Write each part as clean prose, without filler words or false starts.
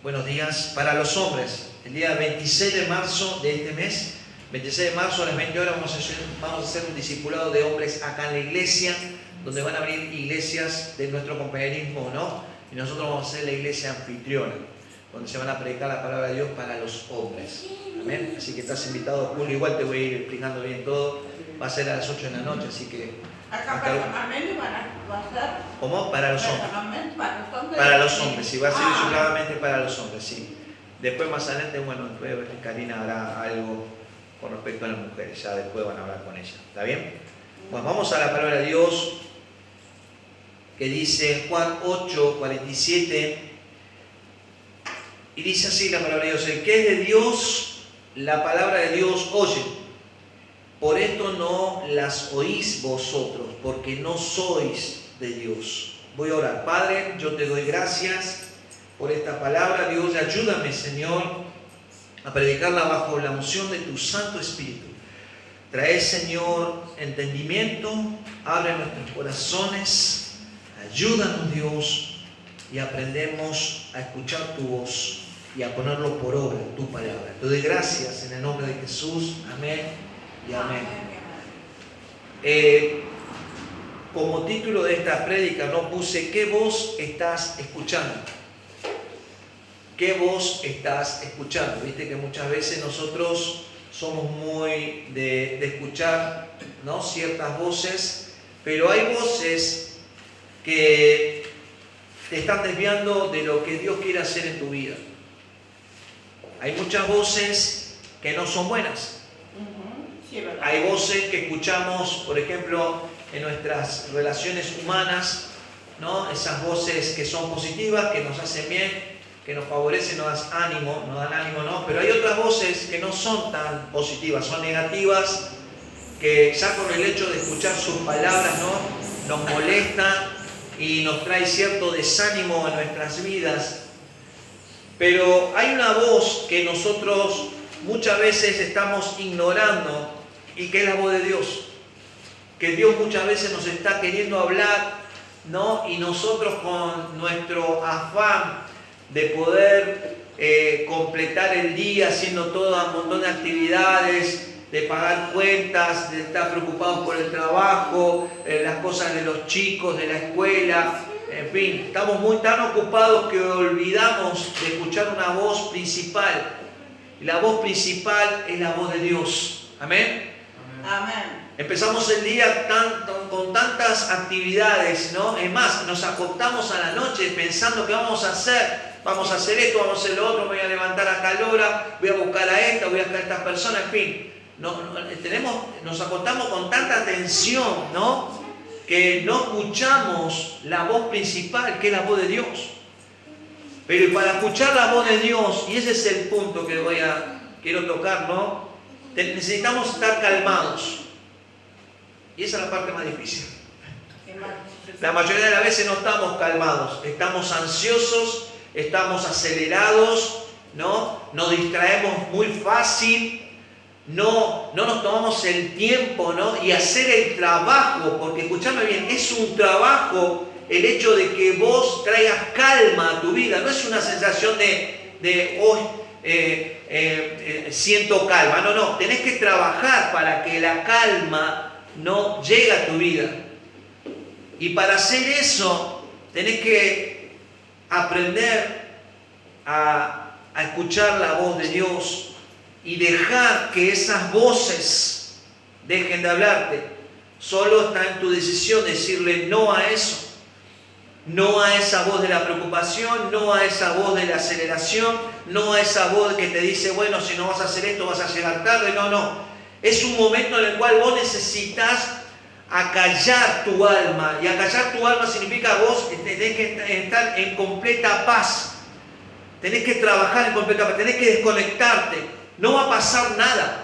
Buenos días para los hombres. El día 26 de marzo de este mes, 26 de marzo a las 20 horas vamos a hacer un discipulado de hombres acá en la iglesia, donde van a venir iglesias de nuestro compañerismo, ¿no? Y nosotros vamos a ser la iglesia anfitriona, donde se van a predicar la palabra de Dios para los hombres. Amén. Así que estás invitado, Julio. Igual te voy a ir explicando bien todo. Va a ser a las 8 de la noche, así que... Acá personalmente va a ser... ¿Cómo? Para los hombres. Para los hombres, sí, va a ser exclusivamente para los hombres, sí. Después más adelante, bueno, después Karina hará algo con respecto a las mujeres, ya después van a hablar con ella. ¿Está bien? Bueno, vamos a la palabra de Dios, que dice Juan 8, 47, y dice así la palabra de Dios: el que es de Dios, la palabra de Dios oye. Por esto no las oís vosotros, porque no sois de Dios. Voy a orar. Padre, yo te doy gracias por esta palabra. Dios, ayúdame, Señor, a predicarla bajo la unción de tu Santo Espíritu. Trae, Señor, entendimiento, abre nuestros corazones, ayúdanos, Dios, y aprendemos a escuchar tu voz y a ponerlo por obra, tu palabra. Te doy gracias en el nombre de Jesús. Amén. Y amén. Como título de esta prédica no puse ¿qué voz estás escuchando? ¿Qué voz estás escuchando? Viste que muchas veces nosotros somos muy de escuchar, ¿no?, ciertas voces, pero hay voces que te están desviando de lo que Dios quiere hacer en tu vida. Hay muchas voces que no son buenas. Hay voces que escuchamos, por ejemplo, en nuestras relaciones humanas, ¿no? Esas voces que son positivas, que nos hacen bien, que nos favorecen, nos dan ánimo, ¿no? Pero hay otras voces que no son tan positivas, son negativas, que ya por el hecho de escuchar sus palabras, ¿no?, nos molestan y nos trae cierto desánimo en nuestras vidas. Pero hay una voz que nosotros muchas veces estamos ignorando, y que es la voz de Dios, que Dios muchas veces nos está queriendo hablar, ¿no? Y nosotros con nuestro afán de poder completar el día haciendo todo un montón de actividades, de pagar cuentas, de estar preocupados por el trabajo, las cosas de los chicos, de la escuela, en fin, estamos muy tan ocupados que olvidamos de escuchar una voz principal. Y la voz principal es la voz de Dios. Amén. Amén. Empezamos el día con tantas actividades, ¿no? Es más, nos acostamos a la noche pensando que vamos a hacer esto, vamos a hacer lo otro, me voy a levantar a tal hora, voy a buscar a esta, voy a buscar a esta persona, en fin. Nos acostamos con tanta tensión, ¿no?, que no escuchamos la voz principal, que es la voz de Dios. Pero para escuchar la voz de Dios, y ese es el punto que quiero tocar, ¿no?, necesitamos estar calmados. Y esa es la parte más difícil. La mayoría de las veces no estamos calmados, estamos ansiosos, estamos acelerados, ¿no? Nos distraemos muy fácil, no nos tomamos el tiempo, ¿no?, y hacer el trabajo, porque escúchame bien, es un trabajo el hecho de que vos traigas calma a tu vida. No es una sensación de hoy siento calma. No, tenés que trabajar para que la calma no llegue a tu vida. Y para hacer eso, tenés que aprender a escuchar la voz de Dios y dejar que esas voces dejen de hablarte. Solo está en tu decisión decirle no a eso. No a esa voz de la preocupación, no a esa voz de la aceleración, no a esa voz que te dice, bueno, si no vas a hacer esto vas a llegar tarde. No. Es un momento en el cual vos necesitas acallar tu alma. Y acallar tu alma significa vos tenés que estar en completa paz. Tenés que trabajar en completa paz, tenés que desconectarte. No va a pasar nada.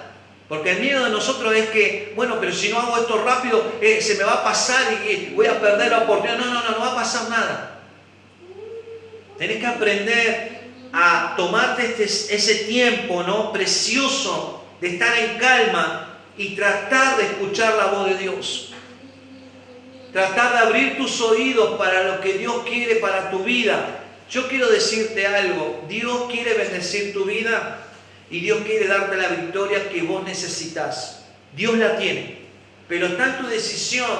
Porque el miedo de nosotros es que, bueno, pero si no hago esto rápido, se me va a pasar y voy a perder la oportunidad. No va a pasar nada. Tenés que aprender a tomarte ese tiempo, ¿no?, precioso de estar en calma y tratar de escuchar la voz de Dios. Tratar de abrir tus oídos para lo que Dios quiere para tu vida. Yo quiero decirte algo, Dios quiere bendecir tu vida y Dios quiere darte la victoria que vos necesitas. Dios la tiene, pero está en tu decisión,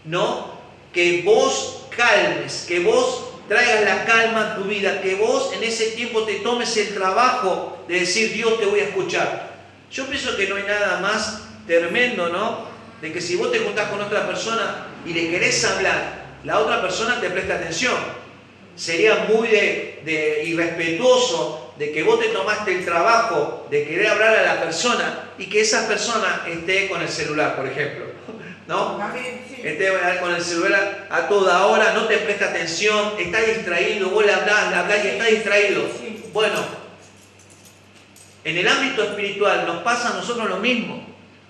¿no? Que vos calmes, que vos traigas la calma a tu vida, que vos en ese tiempo te tomes el trabajo de decir, Dios, te voy a escuchar. Yo pienso que no hay nada más tremendo, ¿no? De que si vos te juntás con otra persona y le querés hablar, la otra persona te presta atención. Sería muy irrespetuoso de que vos te tomaste el trabajo de querer hablar a la persona y que esa persona esté con el celular, por ejemplo, ¿no? Esté con el celular a toda hora, no te presta atención, está distraído, vos le hablás y está distraído. Bueno, en el ámbito espiritual nos pasa a nosotros lo mismo.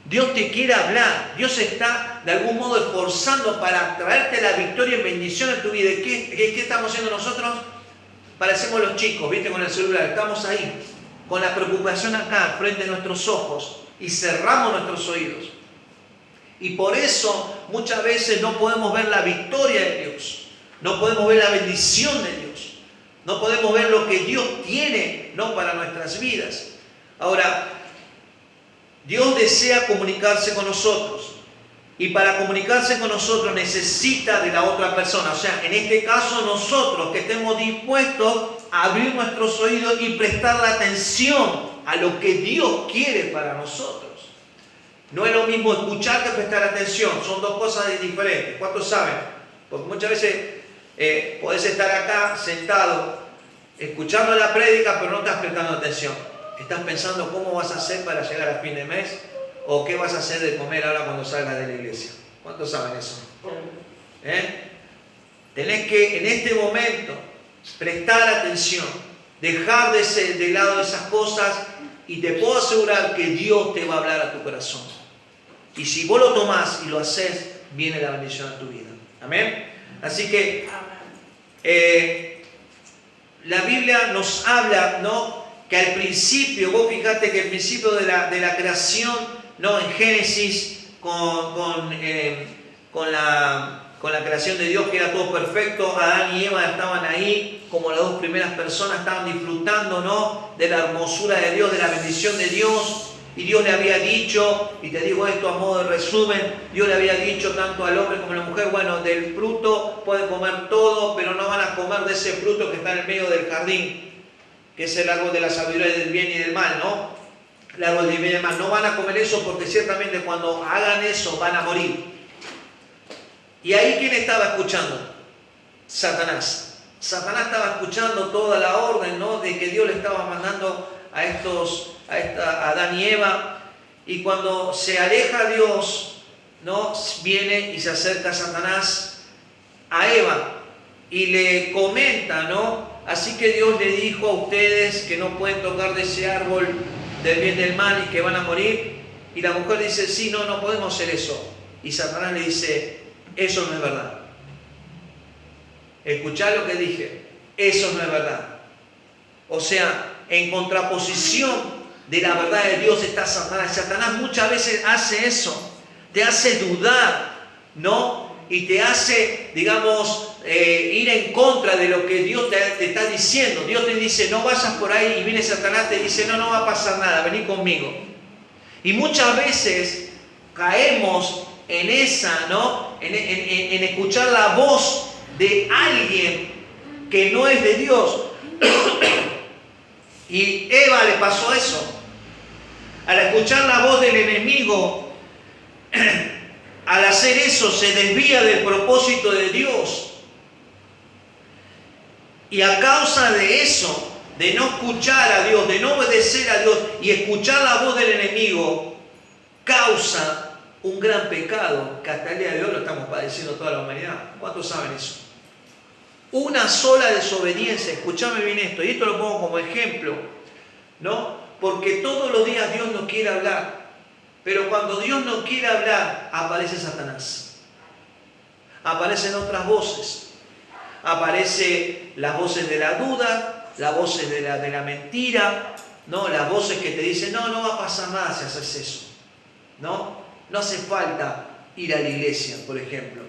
Dios te quiere hablar, Dios está de algún modo esforzando para traerte la victoria y bendición en tu vida. ¿Qué estamos haciendo nosotros? Parecemos los chicos, ¿viste? Con el celular, estamos ahí, con la preocupación acá, frente a nuestros ojos, y cerramos nuestros oídos. Y por eso muchas veces no podemos ver la victoria de Dios, no podemos ver la bendición de Dios, no podemos ver lo que Dios tiene, ¿no? Para nuestras vidas. Ahora, Dios desea comunicarse con nosotros. Y para comunicarse con nosotros necesita de la otra persona. O sea, en este caso nosotros que estemos dispuestos a abrir nuestros oídos y prestar la atención a lo que Dios quiere para nosotros. No es lo mismo escuchar que prestar atención. Son dos cosas diferentes. ¿Cuántos saben? Porque muchas veces podés estar acá sentado escuchando la prédica pero no estás prestando atención. Estás pensando cómo vas a hacer para llegar a fin de mes. ¿O qué vas a hacer de comer ahora cuando salgas de la iglesia? ¿Cuántos saben eso? Tenés que en este momento prestar atención, dejar de lado esas cosas y te puedo asegurar que Dios te va a hablar a tu corazón. Y si vos lo tomás y lo haces, viene la bendición a tu vida. Amén. Así que la Biblia nos habla, ¿no? Que al principio, vos fijate que al principio de la creación, no, en Génesis, con la creación de Dios, que era todo perfecto, Adán y Eva estaban ahí, como las dos primeras personas, estaban disfrutando, ¿no? De la hermosura de Dios, de la bendición de Dios, y Dios le había dicho, y te digo esto a modo de resumen, Dios le había dicho tanto al hombre como a la mujer, bueno, del fruto pueden comer todo, pero no van a comer de ese fruto que está en el medio del jardín, que es el árbol de la sabiduría del bien y del mal, ¿no? El árbol del bien y del mal. No van a comer eso porque ciertamente cuando hagan eso van a morir. ¿Y ahí quién estaba escuchando? Satanás. Satanás estaba escuchando toda la orden, ¿no? De que Dios le estaba mandando a Adán y Eva. Y cuando se aleja Dios, ¿no? Viene y se acerca Satanás a Eva y le comenta, ¿no? Así que Dios le dijo a ustedes que no pueden tocar de ese árbol del bien y del mal y que van a morir. Y la mujer dice, sí, no podemos hacer eso. Y Satanás le dice, eso no es verdad. Escuchá lo que dije, eso no es verdad. O sea, en contraposición de la verdad de Dios está Satanás. Satanás muchas veces hace eso, te hace dudar, ¿no? Y te hace, digamos, ir en contra de lo que Dios te está diciendo. Dios te dice, no vayas por ahí, y viene Satanás y te dice, no va a pasar nada, vení conmigo. Y muchas veces caemos en esa, ¿no? En escuchar la voz de alguien que no es de Dios. Y Eva le pasó eso. Al escuchar la voz del enemigo, al hacer eso se desvía del propósito de Dios. Y a causa de eso, de no escuchar a Dios, de no obedecer a Dios y escuchar la voz del enemigo, causa un gran pecado que hasta el día de hoy lo estamos padeciendo toda la humanidad. ¿Cuántos saben eso? Una sola desobediencia, escúchame bien esto, y esto lo pongo como ejemplo, ¿no? Porque todos los días Dios nos quiere hablar, pero cuando Dios no quiere hablar, aparece Satanás. Aparecen otras voces. Aparecen las voces de la duda, las voces de la mentira, ¿no? Las voces que te dicen, no va a pasar nada si haces eso, ¿no? No hace falta ir a la iglesia, por ejemplo.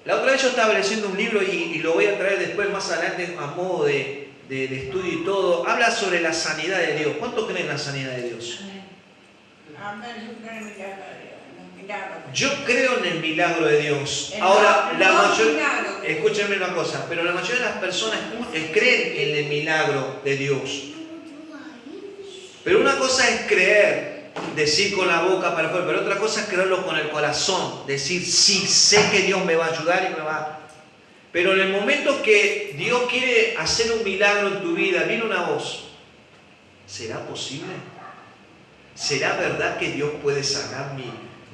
La otra vez yo estaba leyendo un libro y lo voy a traer después más adelante a modo de estudio y todo. Habla sobre la sanidad de Dios. ¿Cuánto creen en la sanidad de Dios? Amén. Yo creo en el milagro de Dios, en los milagros. Yo creo en el milagro de Dios. El Ahora, no- la el no mayoría, milagro. escúchenme una cosa, pero la mayoría de las personas creen en el milagro de Dios. Pero una cosa es creer, decir con la boca para afuera, pero otra cosa es creerlo con el corazón, decir, sí, sé que Dios me va a ayudar y me va. Pero en el momento que Dios quiere hacer un milagro en tu vida, viene una voz. ¿Será posible? ¿Será verdad que Dios puede sanar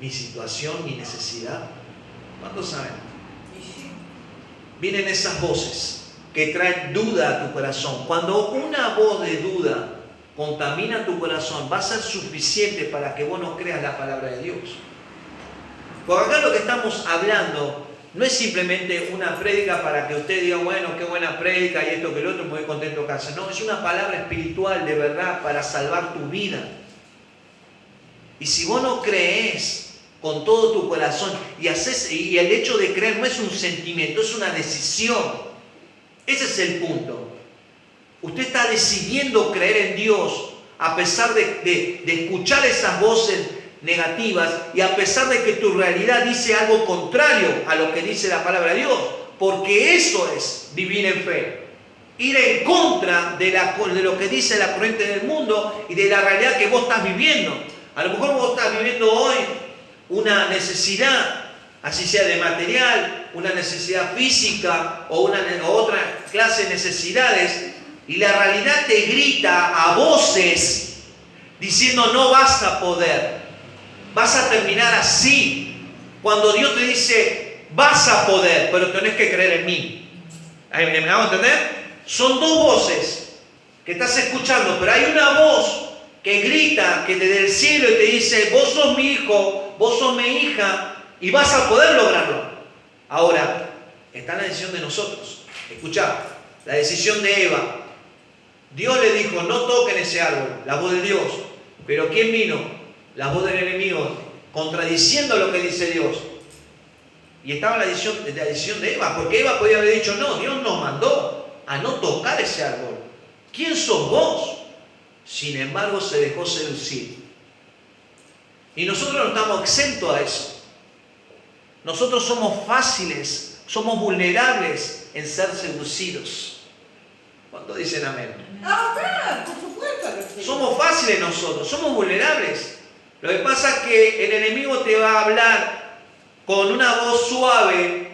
mi situación, mi necesidad? ¿Cuántos saben? Y sí. Vienen esas voces que traen duda a tu corazón. Cuando una voz de duda contamina tu corazón, va a ser suficiente para que vos no creas la palabra de Dios. Porque acá lo que estamos hablando no es simplemente una prédica para que usted diga, bueno, qué buena prédica y esto que el otro, muy contento de casa. No, es una palabra espiritual de verdad para salvar tu vida. Y si vos no crees con todo tu corazón y el hecho de creer no es un sentimiento, es una decisión. Ese es el punto. Usted está decidiendo creer en Dios a pesar de escuchar esas voces negativas y a pesar de que tu realidad dice algo contrario a lo que dice la palabra de Dios. Porque eso es vivir en fe. Ir en contra de lo que dice la corriente del mundo y de la realidad que vos estás viviendo. A lo mejor vos estás viviendo hoy una necesidad, así sea de material, una necesidad física o otra clase de necesidades, y la realidad te grita a voces diciendo no vas a poder, vas a terminar así. Cuando Dios te dice vas a poder, pero tenés que creer en mí. ¿Me hago entender? Son dos voces que estás escuchando, pero hay una voz que grita que desde el cielo y te dice vos sos mi hijo, vos sos mi hija y vas a poder lograrlo. Ahora, está en la decisión de nosotros. Escuchá, la decisión de Eva. Dios le dijo, no toquen ese árbol, la voz de Dios. Pero ¿quién vino? La voz del enemigo, contradiciendo lo que dice Dios. Y estaba la decisión de Eva, porque Eva podía haber dicho, no, Dios nos mandó a no tocar ese árbol. ¿Quién sos vos? Sin embargo, se dejó seducir. Y nosotros no estamos exentos a eso. Nosotros somos fáciles, somos vulnerables en ser seducidos. ¿Cuántos dicen amén? Ah, claro, por supuesto que sí. Somos fáciles nosotros, somos vulnerables. Lo que pasa es que el enemigo te va a hablar con una voz suave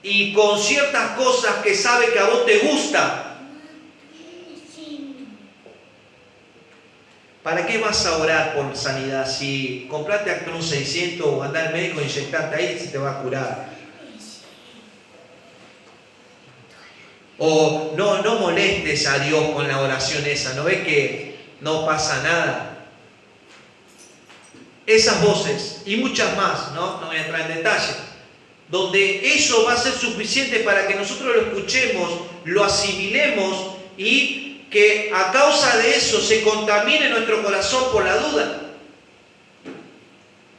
y con ciertas cosas que sabe que a vos te gusta. ¿Para qué vas a orar por sanidad? Si comprate Actron 600 o andar al médico e inyectarte ahí, si te va a curar. O no molestes a Dios con la oración esa. ¿No ves que no pasa nada? Esas voces y muchas más, no voy a entrar en detalle, donde eso va a ser suficiente para que nosotros lo escuchemos, lo asimilemos y que a causa de eso se contamine nuestro corazón por la duda.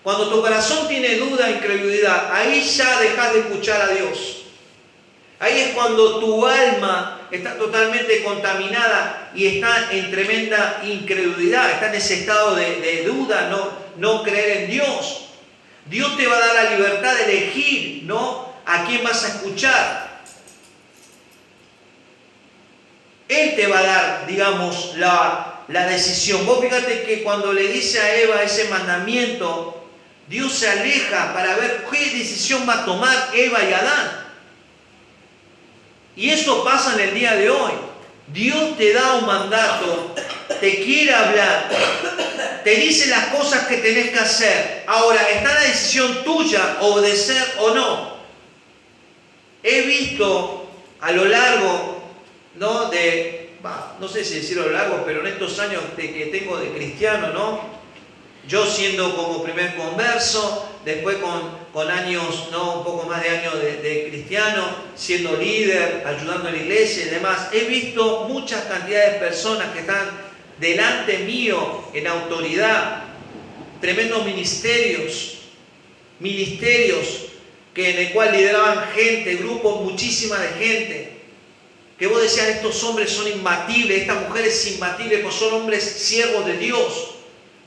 Cuando tu corazón tiene duda e incredulidad, ahí ya dejas de escuchar a Dios. Ahí es cuando tu alma está totalmente contaminada y está en tremenda incredulidad, está en ese estado de duda, no creer en Dios. Dios te va a dar la libertad de elegir, ¿no?, a quién vas a escuchar. Él te va a dar, digamos, la decisión. Vos fíjate que cuando le dice a Eva ese mandamiento, Dios se aleja para ver qué decisión va a tomar Eva y Adán. Y eso pasa en el día de hoy. Dios te da un mandato, te quiere hablar, te dice las cosas que tenés que hacer. Ahora, está la decisión tuya, obedecer o no. He visto a lo largo, ¿no?, no sé si decirlo a lo largo, pero en estos años que tengo de cristiano, ¿no?, yo siendo como primer converso, después con años, ¿no?, un poco más de años de cristiano, siendo líder, ayudando en la iglesia y demás, he visto muchas cantidades de personas que están delante mío en autoridad, tremendos ministerios en el cual lideraban gente, grupos, muchísima de gente, que vos decías, estos hombres son imbatibles, esta mujer es imbatible, pues son hombres siervos de Dios.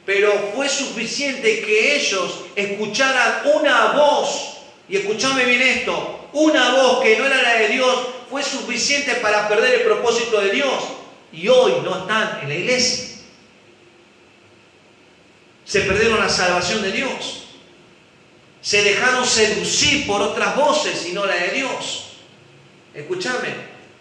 Pero fue suficiente que ellos escucharan una voz, y escuchame bien esto, una voz que no era la de Dios, fue suficiente para perder el propósito de Dios. Y hoy no están en la iglesia. Se perdieron la salvación de Dios. Se dejaron seducir por otras voces y no la de Dios. Escúchame,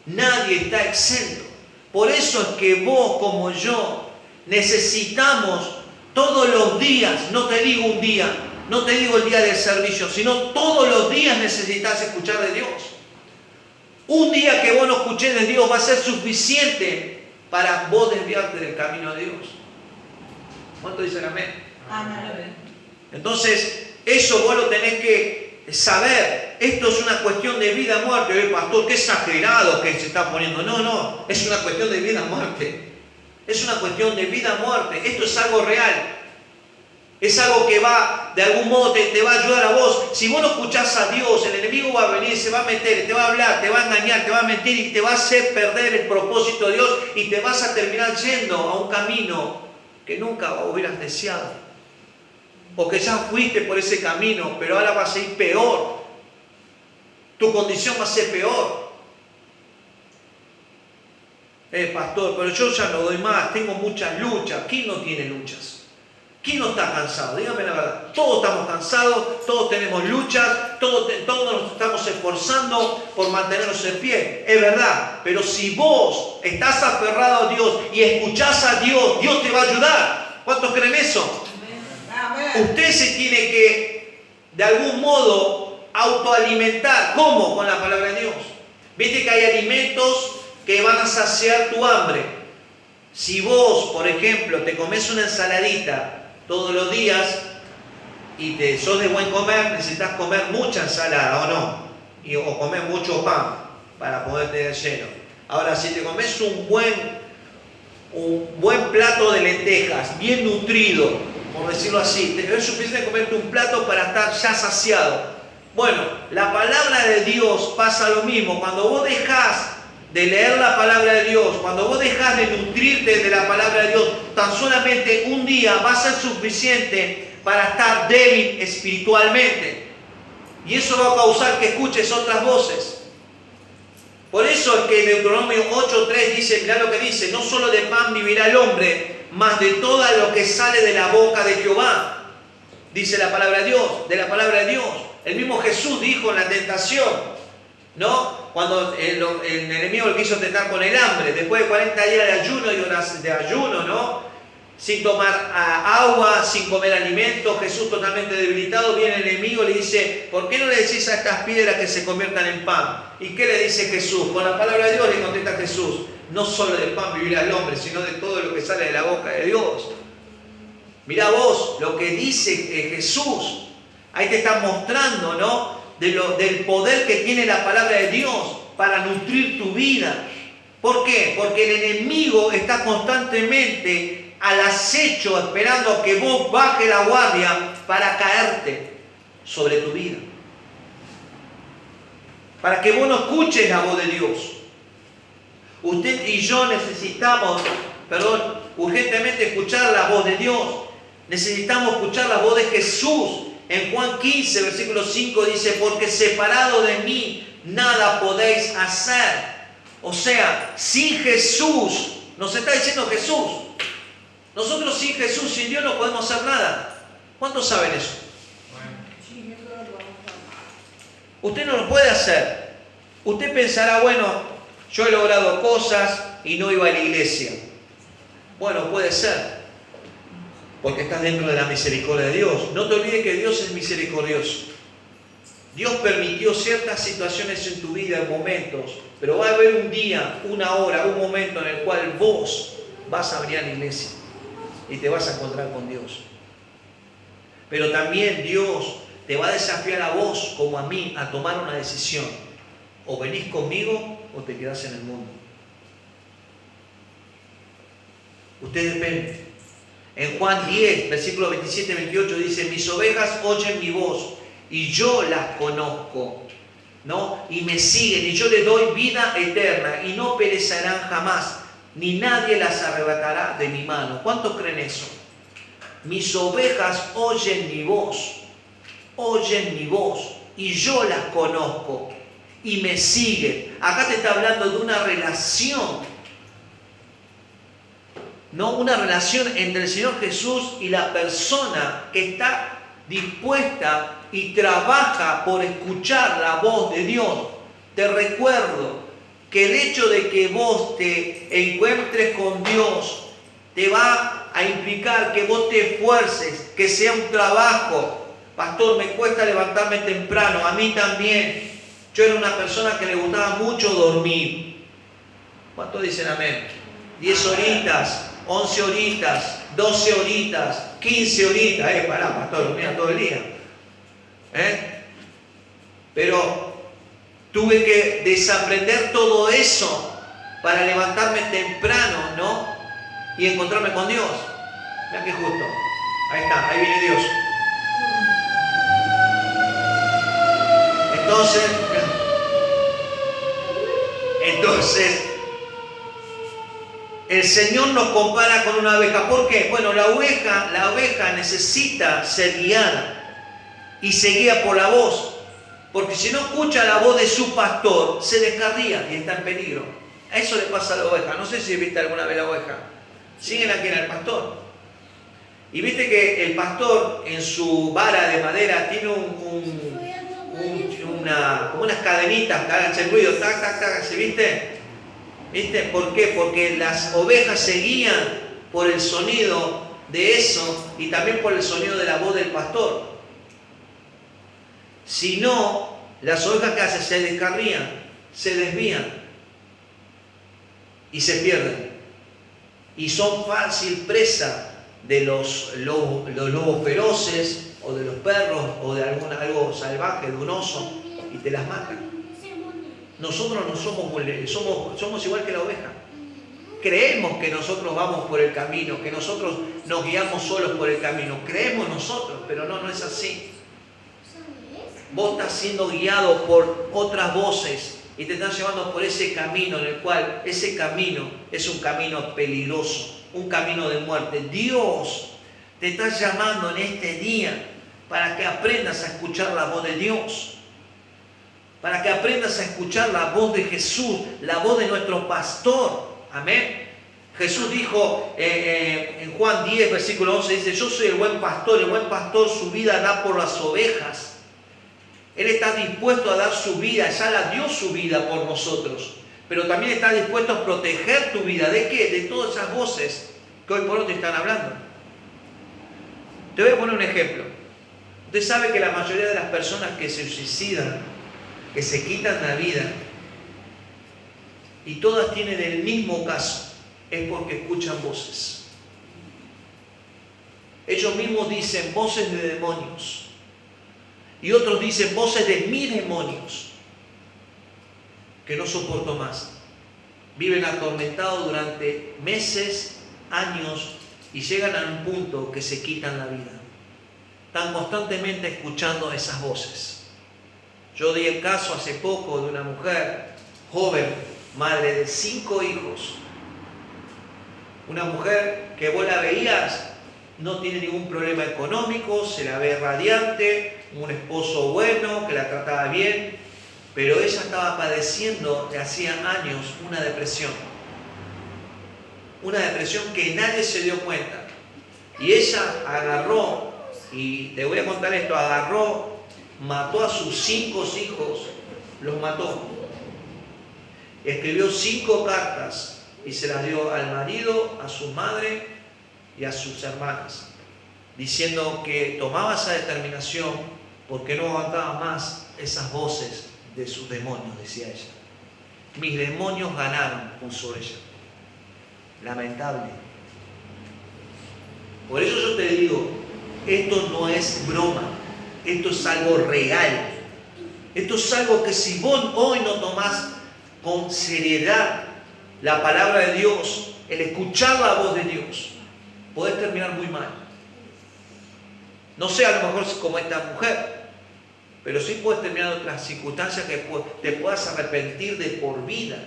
nadie está exento. Por eso es que vos como yo necesitamos todos los días, no te digo un día, no te digo el día del servicio, sino todos los días necesitas escuchar de Dios. Un día que vos no escuches de Dios va a ser suficiente para vos desviarte del camino de Dios. ¿Cuánto dicen amén? Amén. Entonces, eso vos lo tenés que saber. Esto es una cuestión de vida o muerte. Oye, pastor, qué exagerado que se está poniendo. No, es una cuestión de vida o muerte. Es una cuestión de vida o muerte. Esto es algo real. Es algo que va, de algún modo te va a ayudar a vos. Si vos no escuchás a Dios, el enemigo va a venir, se va a meter, te va a hablar, te va a engañar, te va a mentir y te va a hacer perder el propósito de Dios y te vas a terminar yendo a un camino que nunca hubieras deseado. O que ya fuiste por ese camino, pero ahora vas a ir peor. Tu condición va a ser peor. Pastor, pero yo ya no doy más, tengo muchas luchas. ¿Quién no tiene luchas? ¿Quién no está cansado? Dígame la verdad. Todos estamos cansados, todos tenemos luchas, todos nos estamos esforzando por mantenernos en pie. Es verdad, pero si vos estás aferrado a Dios y escuchás a Dios, Dios te va a ayudar. ¿Cuántos creen eso? Amén. Usted se tiene que, de algún modo, autoalimentar. ¿Cómo? Con la palabra de Dios. Viste que hay alimentos que van a saciar tu hambre. Si vos, por ejemplo, te comes una ensaladita todos los días y sos de buen comer, necesitas comer mucha ensalada, ¿o no? O comer mucho pan para poder tener lleno. Ahora, si te comes un buen plato de lentejas, bien nutrido, por decirlo así, es suficiente comerte un plato para estar ya saciado. Bueno, la palabra de Dios pasa lo mismo. Cuando vos dejás de leer la palabra de Dios, cuando vos dejás de nutrirte de la palabra de Dios, tan solamente un día va a ser suficiente para estar débil espiritualmente. Y eso va a causar que escuches otras voces. Por eso es que Deuteronomio 8:3 dice, mirá lo que dice, no solo de pan vivirá el hombre, mas de todo lo que sale de la boca de Jehová. Dice la palabra de Dios, de la palabra de Dios. El mismo Jesús dijo en la tentación, ¿no? Cuando el enemigo lo quiso tentar con el hambre, después de 40 días de ayuno y ayuno, ¿no? Sin tomar agua, sin comer alimento, Jesús totalmente debilitado, viene el enemigo y le dice, ¿por qué no le decís a estas piedras que se conviertan en pan? ¿Y qué le dice Jesús? Con la palabra de Dios le contesta Jesús, no solo del pan vivirá el hombre, sino de todo lo que sale de la boca de Dios. Mirá vos lo que dice Jesús, ahí te está mostrando, ¿no? Del poder que tiene la palabra de Dios para nutrir tu vida. ¿Por qué? Porque el enemigo está constantemente al acecho esperando a que vos bajes la guardia para caerte sobre tu vida. Para que vos no escuches la voz de Dios. Usted y yo necesitamos, urgentemente escuchar la voz de Dios. Necesitamos escuchar la voz de Jesús. En Juan 15, versículo 5 dice, porque separado de mí nada podéis hacer. O sea, sin Jesús, nos está diciendo Jesús. Nosotros sin Jesús, sin Dios no podemos hacer nada. ¿Cuántos saben eso? Usted no lo puede hacer. Usted pensará, bueno, yo he logrado cosas y no iba a la iglesia. Bueno, puede ser. Porque estás dentro de la misericordia de Dios. No te olvides que Dios es misericordioso. Dios permitió ciertas situaciones en tu vida, en momentos, pero va a haber un día, una hora, un momento en el cual vos vas a abrir la iglesia y te vas a encontrar con Dios. Pero también Dios te va a desafiar a vos, como a mí, a tomar una decisión. O venís conmigo o te quedás en el mundo. Usted depende. En Juan 10, versículo 27-28 dice, mis ovejas oyen mi voz y yo las conozco, ¿no? Y me siguen, y yo les doy vida eterna, y no perecerán jamás, ni nadie las arrebatará de mi mano. ¿Cuántos creen eso? Mis ovejas oyen mi voz, y yo las conozco, y me siguen. Acá te está hablando de una relación, ¿no? Una relación entre el Señor Jesús y la persona que está dispuesta y trabaja por escuchar la voz de Dios. Te recuerdo que el hecho de que vos te encuentres con Dios te va a implicar que vos te esfuerces, que sea un trabajo. Pastor, me cuesta levantarme temprano, a mí también. Yo era una persona que le gustaba mucho dormir. ¿Cuántos dicen amén? 10 horitas, 11 horitas, 12 horitas, 15 horitas. Pará, pastor, dormía todo el día. Pero tuve que desaprender todo eso para levantarme temprano, ¿no? Y encontrarme con Dios. Mira qué justo. Ahí está, ahí viene Dios. Entonces, el Señor nos compara con una oveja. ¿Por qué? Bueno, la oveja necesita ser guiada y se guía por la voz. Porque si no escucha la voz de su pastor, se descarría y está en peligro. A eso le pasa a la oveja. No sé si viste alguna vez la oveja. Siguen aquí en el pastor. Y viste que el pastor en su vara de madera tiene como unas cadenitas que hagan ese ruido, tac, tac, tac, ¿se viste? ¿Viste? ¿Por qué? Porque las ovejas se guían por el sonido de eso y también por el sonido de la voz del pastor. Si no, las ovejas que hacen se descarrían, se desvían y se pierden. Y son fácil presa de los lobos feroces o de los perros o de algo salvaje, de un oso, y te las matan. Nosotros no somos igual que la oveja. Creemos que nosotros vamos por el camino, que nosotros nos guiamos solos por el camino. Creemos nosotros, pero no es así. Vos estás siendo guiado por otras voces y te están llevando por ese camino en el cual ese camino es un camino peligroso, un camino de muerte. Dios te está llamando en este día para que aprendas a escuchar la voz de Dios. Para que aprendas a escuchar la voz de Jesús, la voz de nuestro pastor. Amén. Jesús dijo en Juan 10, versículo 11, dice: yo soy el buen pastor su vida da por las ovejas. Él está dispuesto a dar su vida, ya la dio su vida por nosotros. Pero también está dispuesto a proteger tu vida. ¿De qué? De todas esas voces que hoy por hoy te están hablando. Te voy a poner un ejemplo. Usted sabe que la mayoría de las personas que se suicidan, que se quitan la vida, y todas tienen el mismo caso, es porque escuchan voces. Ellos mismos dicen voces de demonios. Y otros dicen voces de mis demonios, que no soporto más. Viven atormentados durante meses, años, y llegan a un punto que se quitan la vida. Están constantemente escuchando esas voces. Yo di el caso hace poco de una mujer joven, madre de 5 hijos. Una mujer que vos la veías, no tiene ningún problema económico, se la ve radiante, un esposo bueno, que la trataba bien, pero ella estaba padeciendo de hacía años una depresión que nadie se dio cuenta. Y ella agarró, y te voy a contar esto, mató a sus 5 hijos, los mató. Escribió 5 cartas y se las dio al marido, a su madre y a sus hermanas, diciendo que tomaba esa determinación porque no aguantaba más esas voces de sus demonios, decía ella. Mis demonios ganaron, puso ella. Lamentable. Por eso yo te digo, esto no es broma, esto es algo real. Esto es algo que si vos hoy no tomás con seriedad la palabra de Dios, el escuchar la voz de Dios, podés terminar muy mal. No sé, a lo mejor como esta mujer, pero sí puedes terminar otras circunstancias que te puedas arrepentir de por vida.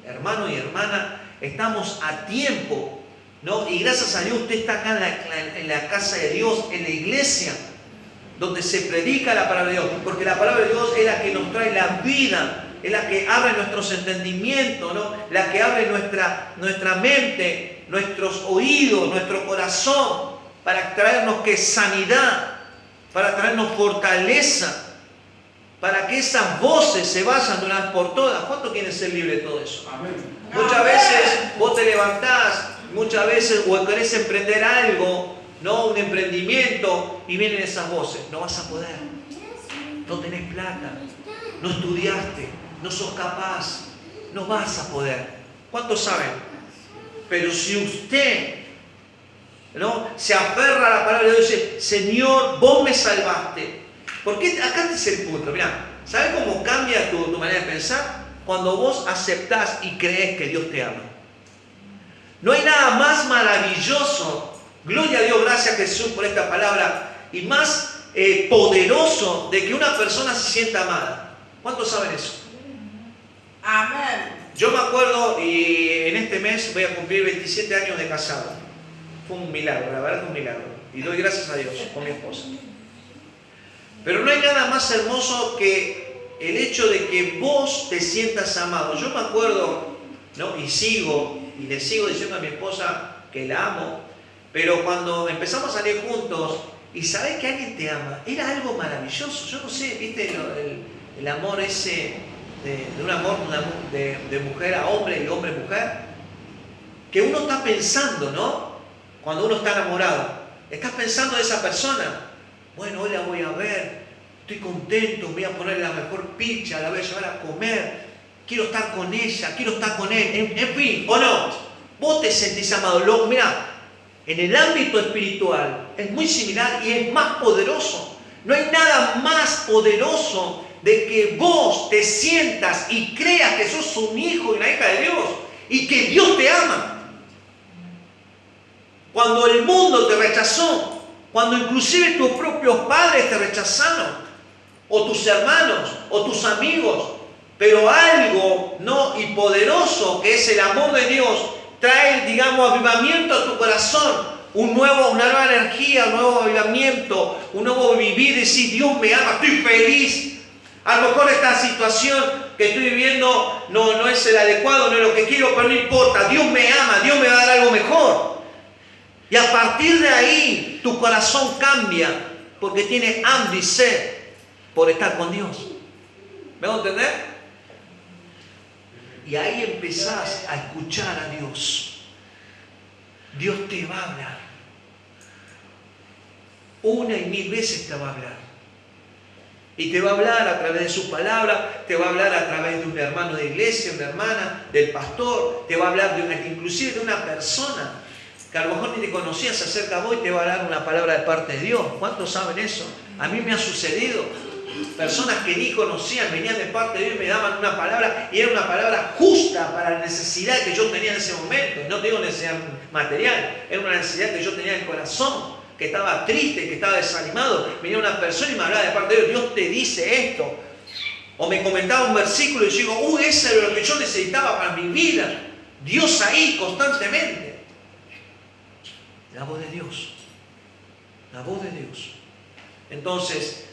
Hermano y hermana, estamos a tiempo, ¿no? Y gracias a Dios usted está acá en la casa de Dios, en la iglesia, donde se predica la palabra de Dios, porque la palabra de Dios es la que nos trae la vida, es la que abre nuestros entendimientos, ¿no? La que abre nuestra mente, nuestros oídos, nuestro corazón, para traernos que sanidad, para traernos fortaleza, para que esas voces se vayan de una vez por todas. ¿Cuánto quieren ser libres de todo eso? Amén. Muchas veces vos te levantás, muchas veces o querés emprender algo, ¿no? Un emprendimiento, y vienen esas voces. No vas a poder, no tenés plata, no estudiaste, no sos capaz, no vas a poder. ¿Cuántos saben? Pero si usted, ¿no?, se aferra a la palabra de Dios y dice, Señor, vos me salvaste. Porque acá es el punto. Mirá, ¿sabes cómo cambia tu manera de pensar? Cuando vos aceptás y crees que Dios te ama. No hay nada más maravilloso, gloria a Dios, gracias a Jesús por esta palabra, y más poderoso de que una persona se sienta amada. ¿Cuántos saben eso? Amén. Yo me acuerdo, y en este mes voy a cumplir 27 años de casado. Fue un milagro, la verdad que un milagro. Y doy gracias a Dios por mi esposa. Pero no hay nada más hermoso que el hecho de que vos te sientas amado. Yo me acuerdo, ¿no?, y le sigo diciendo a mi esposa que la amo, pero cuando empezamos a salir juntos y sabés que alguien te ama, era algo maravilloso. Yo no sé, ¿viste? El amor ese, de un amor de mujer a hombre y hombre a mujer, que uno está pensando, ¿no? Cuando uno está enamorado, estás pensando de esa persona. Bueno, hoy la voy a ver, estoy contento, voy a ponerle la mejor pizza, la voy a llevar a comer, quiero estar con ella, quiero estar con él, en fin, ¿o no? Vos te sentís amado. Mirá, en el ámbito espiritual es muy similar y es más poderoso. No hay nada más poderoso de que vos te sientas y creas que sos un hijo y una hija de Dios y que Dios te ama. Cuando el mundo te rechazó, cuando inclusive tus propios padres te rechazaron, o tus hermanos, o tus amigos, pero algo, ¿no?, y poderoso que es el amor de Dios, trae, digamos, avivamiento a tu corazón, una nueva energía, un nuevo avivamiento, un nuevo vivir, decir, Dios me ama, estoy feliz. A lo mejor esta situación que estoy viviendo no es el adecuado, no es lo que quiero, pero no importa, Dios me ama, Dios me va a dar algo mejor. Y a partir de ahí, tu corazón cambia, porque tiene hambre y sed por estar con Dios. ¿Me van a entender? Y ahí empezás a escuchar a Dios. Dios te va a hablar. Una y mil veces te va a hablar. Y te va a hablar a través de su palabra, te va a hablar a través de un hermano de iglesia, una hermana, del pastor, te va a hablar inclusive de una persona que a lo mejor ni te conocía, se acerca a vos y te va a dar una palabra de parte de Dios. ¿Cuántos saben eso? A mí me ha sucedido. Personas que ni conocían venían de parte de Dios y me daban una palabra, y era una palabra justa para la necesidad que yo tenía en ese momento. No te digo necesidad material, era una necesidad que yo tenía en el corazón, que estaba triste, que estaba desanimado. Venía una persona y me hablaba de parte de Dios. Dios te dice esto. O me comentaba un versículo y yo digo, eso es lo que yo necesitaba para mi vida. Dios ahí constantemente. La voz de Dios. La voz de Dios. Entonces,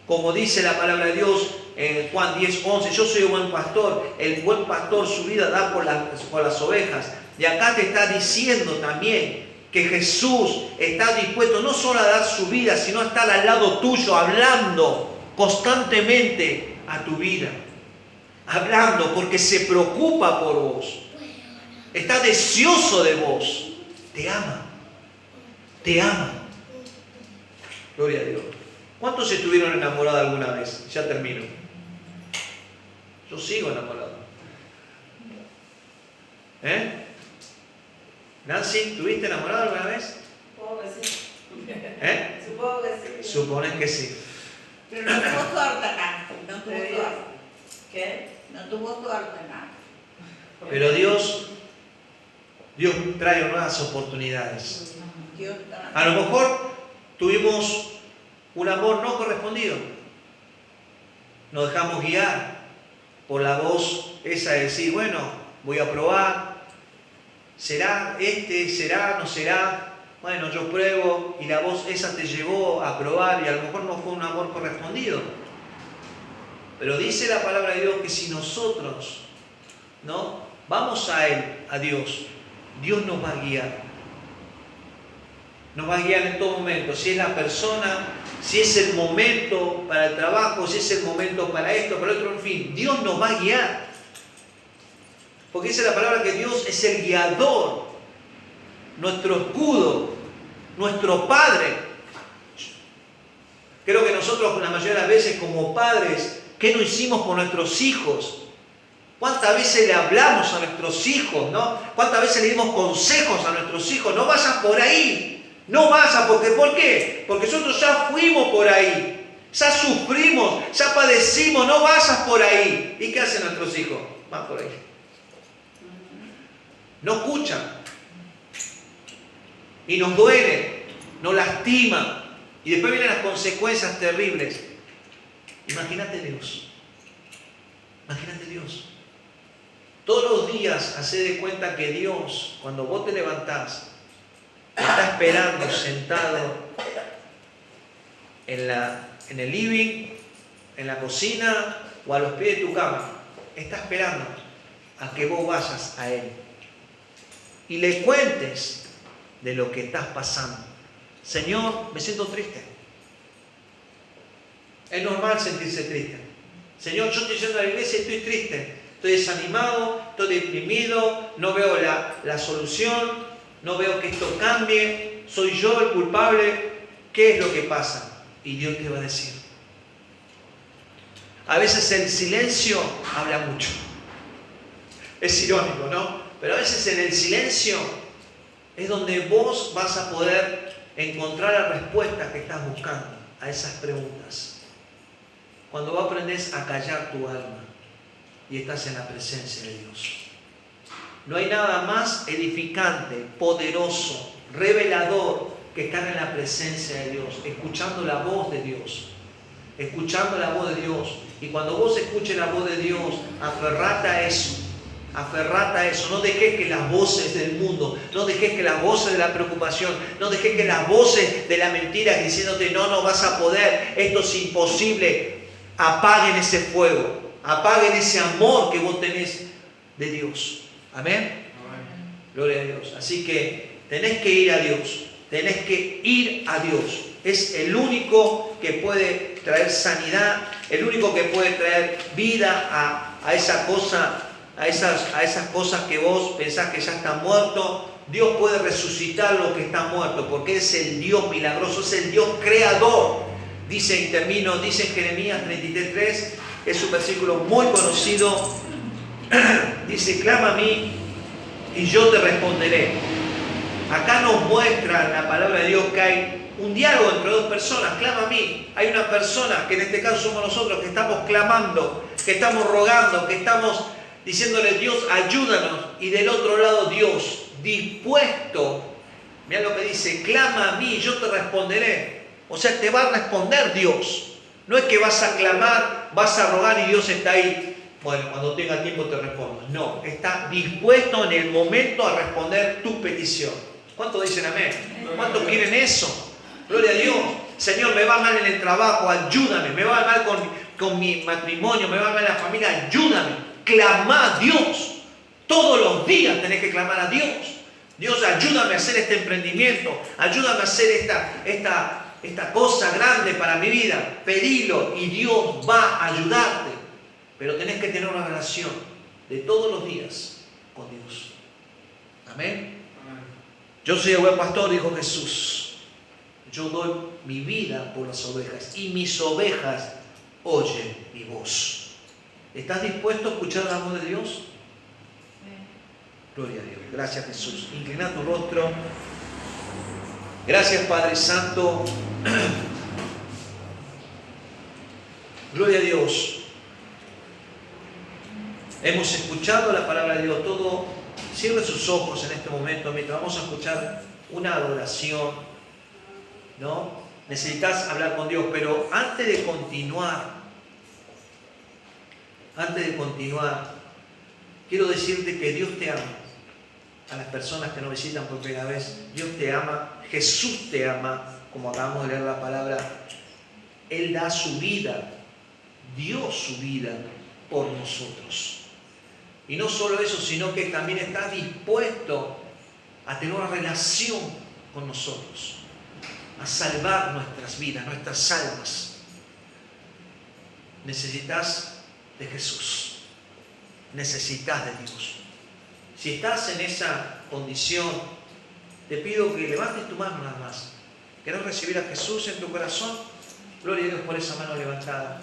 como dice la palabra de Dios en Juan 10:11, yo soy el buen pastor. El buen pastor su vida da por las ovejas. Y acá te está diciendo también que Jesús está dispuesto no solo a dar su vida, sino a estar al lado tuyo, hablando constantemente a tu vida. Hablando porque se preocupa por vos. Está deseoso de vos. Te ama. Te ama. Gloria a Dios. ¿Cuántos estuvieron enamorados alguna vez? Ya termino. Yo sigo enamorado. Nancy, ¿estuviste enamorada alguna vez? Supongo que sí. Supongo que sí. Suponen que sí. Pero no tuvo suerte, Nancy. No tuvo suerte. ¿Qué? No tuvo suerte, Nancy. Pero Dios trae nuevas oportunidades. Dios está. A lo mejor tuvimos un amor no correspondido. nos dejamos guiar por la voz esa de decir, bueno, voy a probar, ¿será este? ¿Será? ¿No será? Bueno, yo pruebo y la voz esa te llevó a probar y a lo mejor no fue un amor correspondido. Pero dice la palabra de Dios que si nosotros, ¿no?, vamos a Él, a Dios, Dios nos va a guiar. Nos va a guiar en todo momento. Si es la persona, si es el momento para el trabajo, si es el momento para esto, para otro, en fin, Dios nos va a guiar. Porque dice la palabra que Dios es el guiador, nuestro escudo, nuestro Padre. Creo que nosotros la mayoría de las veces como padres, ¿qué no hicimos por nuestros hijos? ¿Cuántas veces le hablamos a nuestros hijos, no? ¿Cuántas veces le dimos consejos a nuestros hijos? No vayas por ahí. No vayas, porque ¿por qué? Porque nosotros ya fuimos por ahí. Ya sufrimos, ya padecimos, no vayas por ahí. ¿Y qué hacen nuestros hijos? Van por ahí. No escuchan. Y nos duele, nos lastima. Y después vienen las consecuencias terribles. Imagínate Dios. Imagínate Dios. Todos los días hacé de cuenta que Dios, cuando vos te levantás, está esperando sentado en el living, en la cocina o a los pies de tu cama. Está esperando a que vos vayas a Él y le cuentes de lo que estás pasando. Señor, me siento triste. Es normal sentirse triste. Señor, yo estoy yendo a la iglesia y estoy triste. Estoy desanimado, estoy deprimido, no veo la solución, no veo que esto cambie, soy yo el culpable. ¿Qué es lo que pasa? Y Dios te va a decir. A veces el silencio habla mucho. Es irónico, ¿no? Pero a veces en el silencio es donde vos vas a poder encontrar la respuesta que estás buscando a esas preguntas. Cuando vos aprendés a callar tu alma y estás en la presencia de Dios. No hay nada más edificante, poderoso, revelador que estar en la presencia de Dios, escuchando la voz de Dios. Escuchando la voz de Dios. Y cuando vos escuches la voz de Dios, aferrate a eso. Aferrate a eso. No dejes que las voces del mundo, no dejes que las voces de la preocupación, no dejes que las voces de la mentira diciéndote no vas a poder, esto es imposible, apaguen ese fuego, apaguen ese amor que vos tenés de Dios. Amén. Amén. Gloria a Dios. Así que tenés que ir a Dios. Tenés que ir a Dios. Es el único que puede traer sanidad, el único que puede traer vida a esa cosa, a esas cosas que vos pensás que ya están muertos. Dios puede resucitar lo que está muerto, porque es el Dios milagroso, es el Dios creador. Dice, y termino, dice en Jeremías 33:3, es un versículo muy conocido. Dice, clama a mí y yo te responderé. Acá nos muestra la palabra de Dios que hay un diálogo entre dos personas. Clama a mí. Hay una persona, que en este caso somos nosotros, que estamos clamando, que estamos rogando, que estamos diciéndole, Dios, ayúdanos. Y del otro lado, Dios, dispuesto. Mira lo que dice, clama a mí y yo te responderé. O sea, te va a responder Dios. No es que vas a clamar, vas a rogar y Dios está ahí. Bueno, cuando tenga tiempo te respondo. No, está dispuesto en el momento a responder tu petición. ¿Cuántos dicen amén? ¿Cuántos quieren eso? Gloria a Dios. Señor, me va mal en el trabajo, ayúdame. Me va mal con mi matrimonio, me va mal en la familia, ayúdame. Clama a Dios. Todos los días tenés que clamar a Dios. Dios, ayúdame a hacer este emprendimiento. Ayúdame a hacer esta cosa grande para mi vida. Pedilo y Dios va a ayudarte. Pero tenés que tener una relación de todos los días con Dios. Amén. Yo soy el buen pastor, dijo Jesús. Yo doy mi vida por las ovejas y mis ovejas oyen mi voz. ¿Estás dispuesto a escuchar la voz de Dios? Gloria a Dios. Gracias, Jesús. Inclina tu rostro. Gracias, Padre Santo. Gloria a Dios. Hemos escuchado la palabra de Dios. Todo, cierre sus ojos en este momento mientras vamos a escuchar una adoración, ¿no? Necesitas hablar con Dios, pero antes de continuar, Antes de continuar, quiero decirte que Dios te ama. A las personas que nos visitan por primera vez, Dios te ama, Jesús te ama, como acabamos de leer la palabra. Él da su vida, dio su vida por nosotros. Y no solo eso, sino que también está dispuesto a tener una relación con nosotros, a salvar nuestras vidas, nuestras almas. Necesitas de Jesús, necesitas de Dios. Si estás en esa condición, te pido que levantes tu mano nada más. ¿Querés recibir a Jesús en tu corazón? Gloria a Dios por esa mano levantada.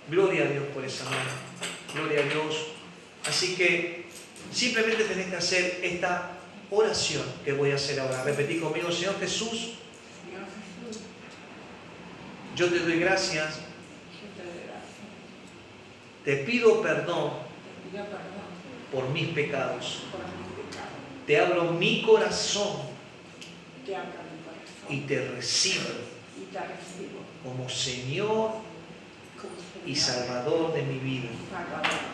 Gloria a Dios por esa mano. Gloria a Dios. Así que simplemente tenés que hacer esta oración que voy a hacer ahora. Repetí conmigo: Señor Jesús, Señor Jesús, yo te doy gracias. yo te doy gracias. Te pido perdón Te pido perdón por mis pecados. por mis pecados. Te abro mi corazón Te abro mi corazón y te recibo y te recibo como Señor como y Señor Salvador de mi vida. y Salvador.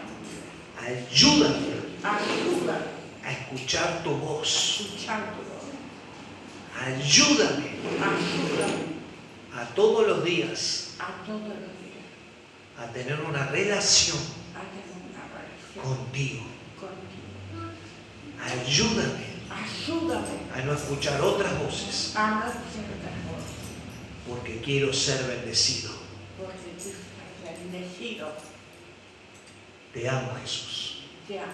Ayúdame Ayúdame a escuchar tu a voz. escuchar tu voz. Ayúdame Ayúdame a todos los días a todos los días a tener una relación a tener una relación contigo. contigo. Ayúdame Ayúdame a no escuchar otras voces, a no ser otra voz, porque quiero ser bendecido. porque tú estás bendecido. Te amo, Jesús. Te amo.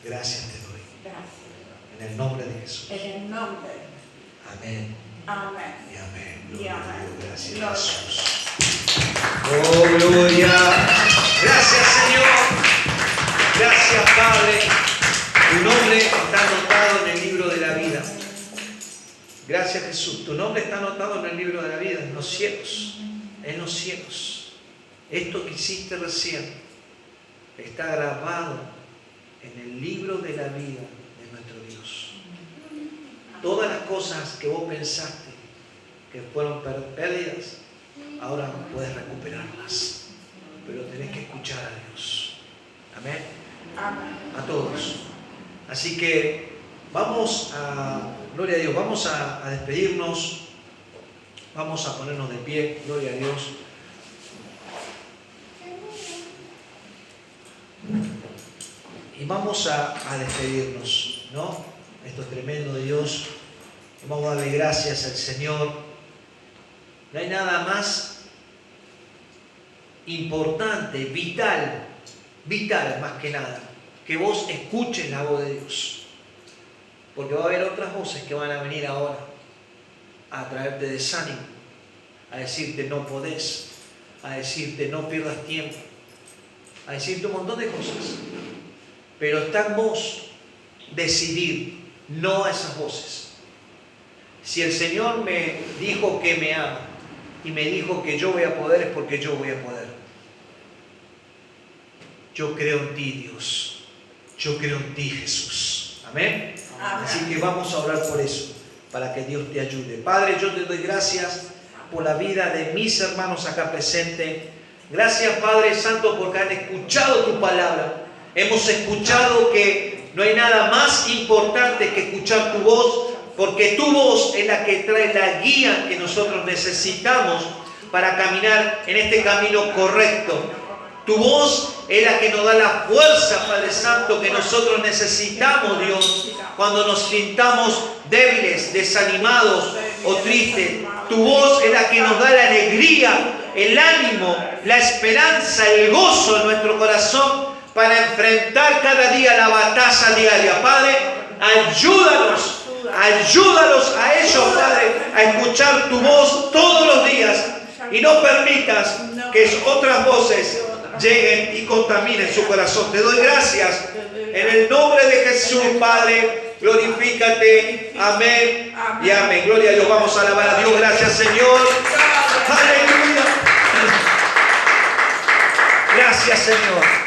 Gracias te doy. Gracias. En el nombre de Jesús. En el nombre. Amén Amén. y amén. Y Gloria a amén. Dios. Gracias, Gloria. Jesús. Oh, gloria. Gracias, Señor. Gracias, Padre. Tu nombre está anotado en el libro de la vida. Gracias, Jesús. Tu nombre está anotado en el libro de la vida, en los cielos. En los cielos. Esto que hiciste recién está grabado en el libro de la vida de nuestro Dios. Todas las cosas que vos pensaste que fueron pérdidas, ahora puedes recuperarlas. Pero tenés que escuchar a Dios. Amén. Amén. A todos. Así que vamos a, gloria a Dios, vamos a despedirnos. Vamos a ponernos de pie, gloria a Dios. Y vamos a despedirnos, ¿no? Esto es tremendo de Dios. Vamos a darle gracias al Señor. No hay nada más importante, vital más que nada, que vos escuches la voz de Dios. Porque va a haber otras voces que van a venir ahora a traerte desánimo, a decirte no podés, a decirte no pierdas tiempo, a decirte un montón de cosas. Pero está en vos decidir no a esas voces. Si el Señor me dijo que me ama y me dijo que yo voy a poder, es porque yo voy a poder. Yo creo en ti, Dios. Yo creo en ti, Jesús. Amén. Amén. Así que vamos a orar por eso, para que Dios te ayude. Padre, yo te doy gracias por la vida de mis hermanos acá presentes. Gracias, Padre Santo, porque han escuchado tu palabra. Hemos escuchado que no hay nada más importante que escuchar tu voz, porque tu voz es la que trae la guía que nosotros necesitamos para caminar en este camino correcto. Tu voz es la que nos da la fuerza, Padre Santo, que nosotros necesitamos, Dios, cuando nos sintamos débiles, desanimados o tristes. Tu voz es la que nos da la alegría, el ánimo, la esperanza, el gozo en nuestro corazón para enfrentar cada día la batalla diaria. Padre, ayúdanos a ellos, Padre, a escuchar tu voz todos los días y no permitas que otras voces lleguen y contaminen su corazón. Te doy gracias en el nombre de Jesús, Padre. Glorifícate. Amén y amén. Gloria a Dios. Vamos a alabar a Dios. Gracias, Señor. Aleluya. Gracias, Señor.